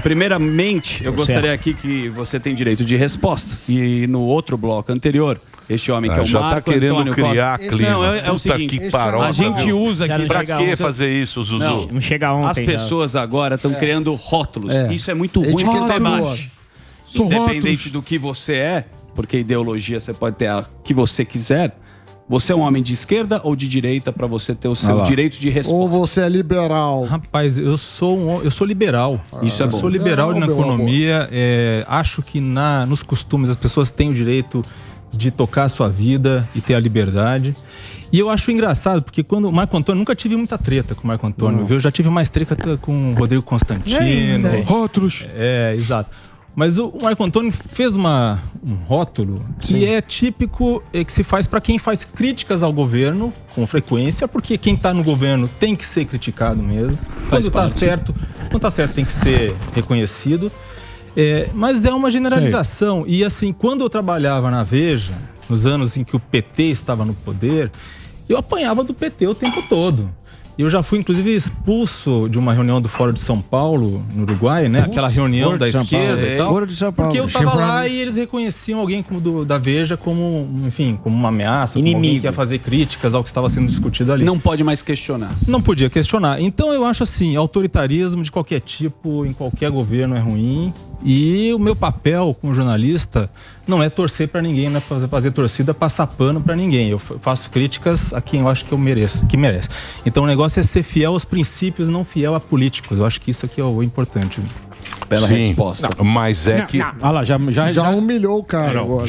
Primeiramente, eu gostaria aqui que você tem direito de resposta. E no outro bloco anterior, este homem que é o já Marco tá querendo Antônio criar Costa. clima. Não, é o Puta seguinte, que parola, a gente viu? usa aqui... Pra que fazer isso, Zuzu? Não chega ontem. As pessoas agora estão criando rótulos. Isso é muito ruim para o Etiquetador. debate. São Independente rótulos. do que você é, porque ideologia você pode ter a que você quiser. Você é um homem de esquerda ou de direita para você ter o seu direito de resposta? Ou você é liberal? Rapaz, eu sou liberal. Isso é bom. Eu sou liberal Não, na meu economia. Acho que nos costumes as pessoas têm o direito de tocar a sua vida e ter a liberdade. E eu acho engraçado, porque quando o Marco Antônio... Nunca tive muita treta com o Marco Antônio, viu? Eu já tive mais treta com o Rodrigo Constantino. Rótulos. Exato. Mas o Marco Antônio fez um rótulo que é típico, que se faz para quem faz críticas ao governo com frequência, porque quem está no governo tem que ser criticado mesmo. Quando está certo tem que ser reconhecido. Mas é uma generalização. E assim, quando eu trabalhava na Veja, nos anos em que o PT estava no poder, eu apanhava do PT o tempo todo. Eu já fui, inclusive, expulso de uma reunião do Fórum de São Paulo, no Uruguai, né? Aquela reunião da esquerda e tal. Porque eu tava lá e eles reconheciam alguém da Veja como, enfim, como uma ameaça, como alguém que ia fazer críticas ao que estava sendo discutido ali. Não pode mais questionar. Não podia questionar. Então eu acho assim, autoritarismo de qualquer tipo, em qualquer governo é ruim. E o meu papel como jornalista não é torcer para ninguém, não é fazer torcida, passar pano para ninguém. Eu faço críticas a quem eu acho que eu mereço, que merece. Então o negócio é ser fiel aos princípios, não fiel a políticos. Eu acho que isso aqui é o importante. Bela resposta. Não, mas é que... Olha lá, já humilhou o cara agora.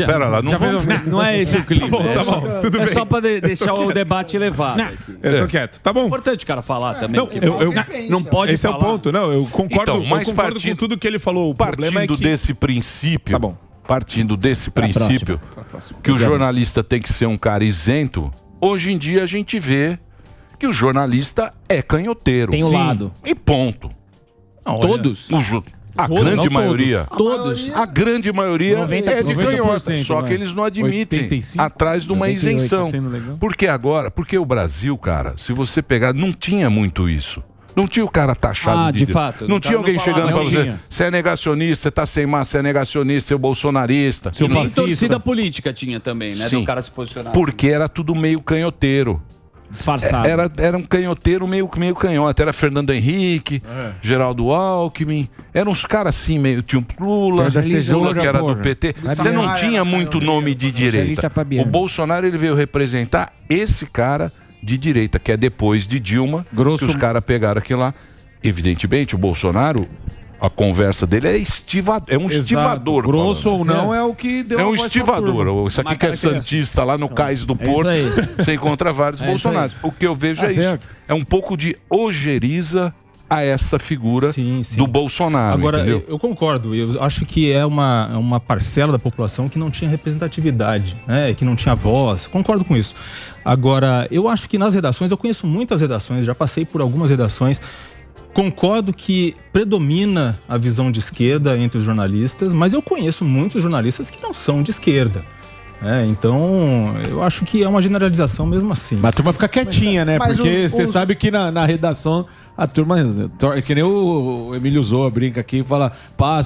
Pera lá, não vamos... Não é esse o clima. Tá bom, tudo bem. É só para deixar o debate elevado. Eu tô quieto, tá bom? É importante o cara falar também. Não, não pode esse falar. é o ponto, não, eu concordo, Então, mas eu concordo com tudo que ele falou. O problema é que... desse princípio, Tá bom. partindo desse princípio, que o jornalista tem que ser um cara isento, hoje em dia a gente vê que o jornalista é canhoteiro. Tem o lado. E ponto. Não, Todos? A grande maioria. Todos. A grande maioria é de 90%, canhota, só que eles não admitem 85, atrás de uma 98, isenção. tá sendo legal. Porque agora, porque o Brasil, cara, se você pegar, não tinha muito isso. Não tinha o cara taxado de fato. Não tinha alguém chegando pra você. tinha. Você é negacionista, você tá sem massa, você é negacionista, você é bolsonarista. Seu E fascista. torcida política tinha também, né? Sim. Do cara se posicionar. Porque era tudo meio canhoteiro. Disfarçado. Era um canhoteiro meio canhota. Era Fernando Henrique, Geraldo Alckmin. Eram uns caras assim, meio. Tinha um Lula, Lula que era do PT. Você não tinha muito nome de direita. O Bolsonaro ele veio representar esse cara de direita, que é depois de Dilma, que os caras pegaram aquilo lá. Evidentemente, o Bolsonaro, a conversa dele é um estivador. Grosso falando. ou não é o que deu É um a voz pra turma. estivador. Isso aqui que é santista lá no Cais do Porto, você encontra vários Bolsonaros. O que eu vejo é isso. É um pouco de ojeriza a essa figura do Bolsonaro. Agora, entendeu? eu concordo. Eu acho que é uma parcela da população que não tinha representatividade, né? Que não tinha voz. Concordo com isso. Agora, eu acho que nas redações, eu conheço muitas redações, já passei por algumas redações. Concordo que predomina a visão de esquerda entre os jornalistas, mas eu conheço muitos jornalistas que não são de esquerda. Então, eu acho que é uma generalização mesmo assim. Mas a turma fica quietinha, né? mas Porque você sabe que na redação a turma, que nem o Emílio Zoa brinca aqui e fala,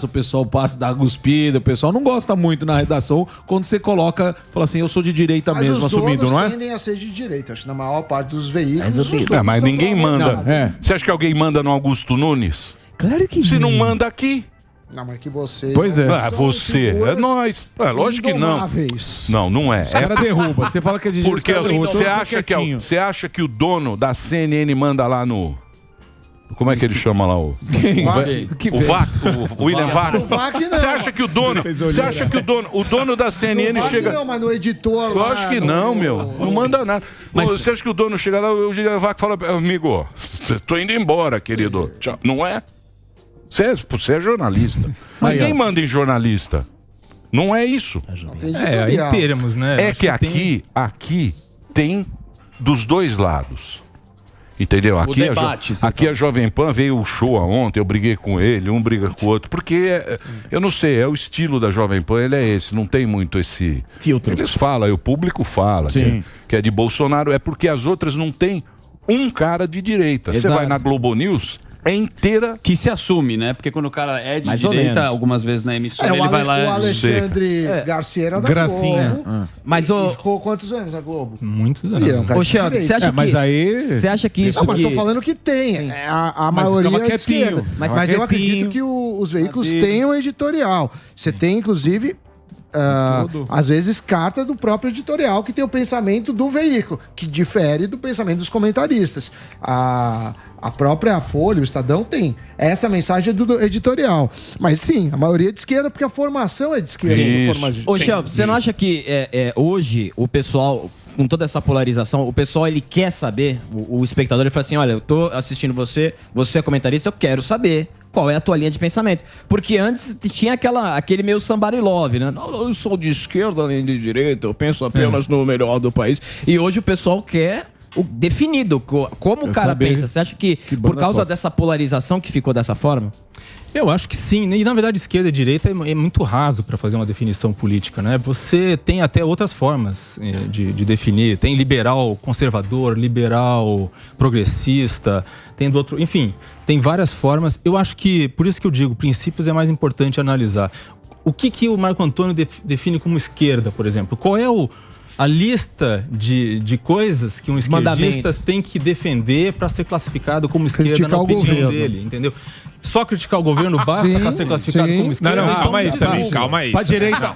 o pessoal passa, dá guspida, o pessoal não gosta muito na redação quando você coloca, fala assim, eu sou de direita Mas mesmo, os assumindo, donos não é? tendem a ser de direita, acho que na maior parte dos veículos. Mas ninguém manda. Não, Você acha que alguém manda no Augusto Nunes? Claro que Se não manda aqui. Não, mas que você... Pois é. Você, é nós. Lógico que não. Não é. Os caras derrubam. Você fala que é de direita, porque os caras derrubam, você acha que o dono da CNN manda lá no... Como é que ele chama lá o... O William Vac. Você acha que o dono da CNN chega... Não, mas no editor lá... Lógico que não, meu. Não manda nada. Você acha que o dono chega lá, o William Vac fala, amigo, tô indo embora, querido. Tchau. Não é? Você é jornalista. Mas ninguém manda em jornalista. Não é isso. Aí teremos, né? É que aqui tem dos dois lados. Entendeu? Aqui a Jovem Pan veio o show ontem, eu briguei com ele, um briga com o outro, porque, eu não sei, é o estilo da Jovem Pan, ele é esse, não tem muito esse... filtro. Eles falam, o público fala, assim, que é de Bolsonaro, é porque as outras não tem um cara de direita. Você vai na Globo News, é inteira... Que se assume, né? Porque quando o cara é de direita, algumas vezes na emissora, ele vai lá... O Alexandre Garcia era da Gracinha. Globo. Mas ficou quantos anos na Globo? Muitos anos. Ô, Xande, você acha que isso... Não, mas tô falando que tem. A maioria é de esquerda. Mas eu acredito que os veículos têm um editorial. Você tem, inclusive... às vezes carta do próprio editorial que tem o pensamento do veículo, que difere do pensamento dos comentaristas. A própria Folha, o Estadão tem essa mensagem do editorial. Mas sim, a maioria é de esquerda, porque a formação é de esquerda. Ô, Xel, você não acha que hoje o pessoal, com toda essa polarização, o pessoal ele quer saber, o espectador ele fala assim, olha, eu tô assistindo você é comentarista, eu quero saber qual é a tua linha de pensamento. Porque antes tinha aquele meio somebody love, né? Não, eu sou de esquerda nem de direita, eu penso apenas no melhor do país. E hoje o pessoal quer definido como o cara pensa. Você acha que por causa dessa polarização que ficou dessa forma? Eu acho que sim, e na verdade esquerda e direita é muito raso para fazer uma definição política, né? Você tem até outras formas de definir, tem liberal conservador, liberal progressista, tem do outro, enfim, tem várias formas. Eu acho que, por isso que eu digo, princípios é mais importante analisar. O que o Marco Antônio define como esquerda, por exemplo? Qual é a lista de coisas que um esquerdista tem que defender para ser classificado como esquerda criticar na opinião dele, entendeu? Só criticar o governo basta para ser classificado como esquerda? Não, calma aí, calma aí. Pra direita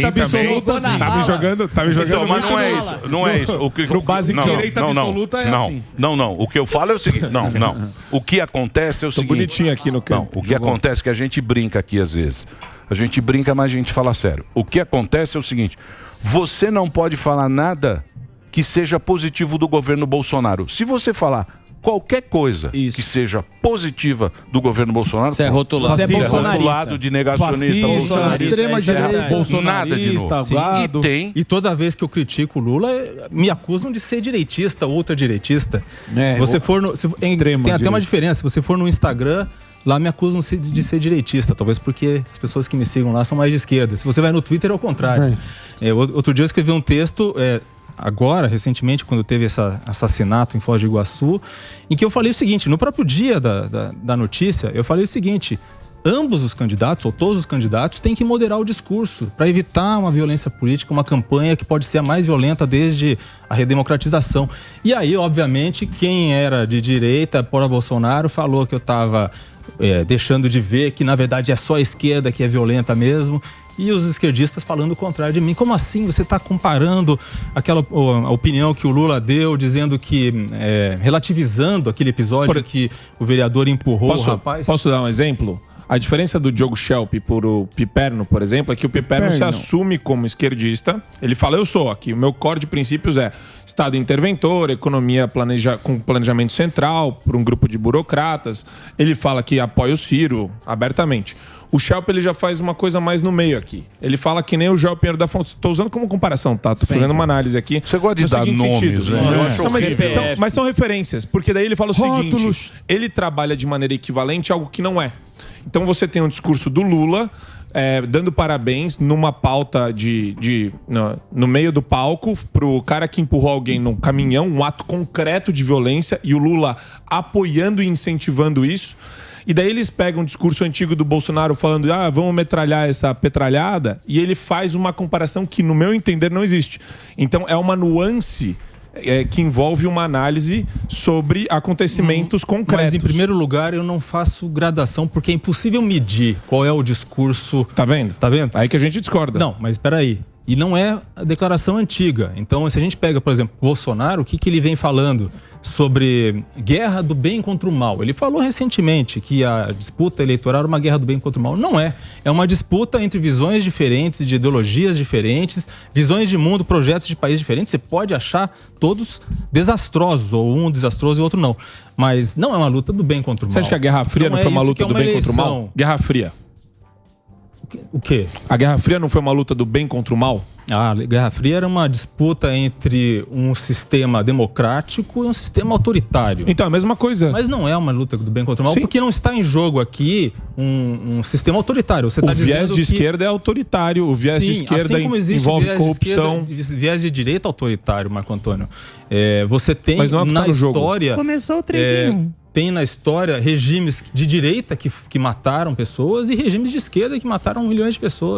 absoluta, sim. Tá me jogando então, mas não é isso, não é isso. No básico, direita absoluta é assim. Não. O que eu falo é o seguinte, não. O que acontece é o seguinte. Bonitinho aqui no campo. O que acontece é que a gente brinca aqui às vezes. A gente brinca, mas a gente fala sério. O que acontece é o seguinte. Você não pode falar nada que seja positivo do governo Bolsonaro. Se você falar qualquer coisa que seja positiva do governo Bolsonaro, você é rotulado. Você é rotulado de negacionista, bolsonarista, extrema-direita, nada de novo. E toda vez que eu critico o Lula, me acusam de ser direitista, ultradireitista. Se você for tem até uma diferença. Se você for no Instagram, lá me acusam de ser direitista, talvez porque as pessoas que me sigam lá são mais de esquerda. Se você vai no Twitter, é o contrário. Outro dia eu escrevi um texto, agora, recentemente, quando teve esse assassinato em Foz do Iguaçu, em que eu falei o seguinte, no próprio dia da notícia, eu falei o seguinte, ambos os candidatos, ou todos os candidatos, têm que moderar o discurso para evitar uma violência política, uma campanha que pode ser a mais violenta desde a redemocratização. E aí, obviamente, quem era de direita, por Bolsonaro, falou que eu estava deixando de ver que, na verdade, é só a esquerda que é violenta mesmo. E os esquerdistas falando o contrário de mim. Como assim? Você está comparando a opinião que o Lula deu, dizendo que, relativizando aquele episódio que o vereador empurrou o rapaz? Posso dar um exemplo? A diferença do Diogo Schelp por o Piperno, por exemplo, é que o Piperno se assume como esquerdista. Ele fala, eu sou aqui, o meu core de princípios é Estado interventor, economia com planejamento central, por um grupo de burocratas. Ele fala que apoia o Ciro abertamente. O Schelp, ele já faz uma coisa mais no meio aqui. Ele fala que nem o João Pinheiro da Fonte. Estou usando como comparação, tá? Estou fazendo uma análise aqui. Você gosta de dar nomes, né? Eu acho mas são referências, porque daí ele fala o seguinte, ele trabalha de maneira equivalente a algo que não é. Então você tem um discurso do Lula dando parabéns numa pauta no meio do palco pro cara que empurrou alguém num caminhão, um ato concreto de violência, e o Lula apoiando e incentivando isso. E daí eles pegam um discurso antigo do Bolsonaro falando, vamos metralhar essa petralhada, e ele faz uma comparação que, no meu entender, não existe. Então é uma nuance que envolve uma análise sobre acontecimentos concretos. Mas, em primeiro lugar, eu não faço gradação, porque é impossível medir qual é o discurso... Tá vendo? Aí que a gente discorda. Não, mas espera aí. E não é a declaração antiga. Então, se a gente pega, por exemplo, Bolsonaro, o que ele vem falando sobre guerra do bem contra o mal? Ele falou recentemente que a disputa eleitoral era uma guerra do bem contra o mal. Não é. É uma disputa entre visões diferentes, de ideologias diferentes, visões de mundo, projetos de país diferentes. Você pode achar todos desastrosos, ou um desastroso e o outro não. Mas não é uma luta do bem contra o mal. Você acha que a Guerra Fria não foi uma luta do bem contra o mal? Guerra Fria. O quê? A Guerra Fria não foi uma luta do bem contra o mal? A Guerra Fria era uma disputa entre um sistema democrático e um sistema autoritário. Então, a mesma coisa. Mas não é uma luta do bem contra o mal, porque não está em jogo aqui um sistema autoritário. Você o viés de esquerda é autoritário, o viés de esquerda assim envolve viés corrupção. Viés de direita autoritário, Marco Antônio. Você tem mas não é o que na tá no história... Começou o 3 em 1. tem na história regimes de direita que mataram pessoas e regimes de esquerda que mataram milhões de pessoas.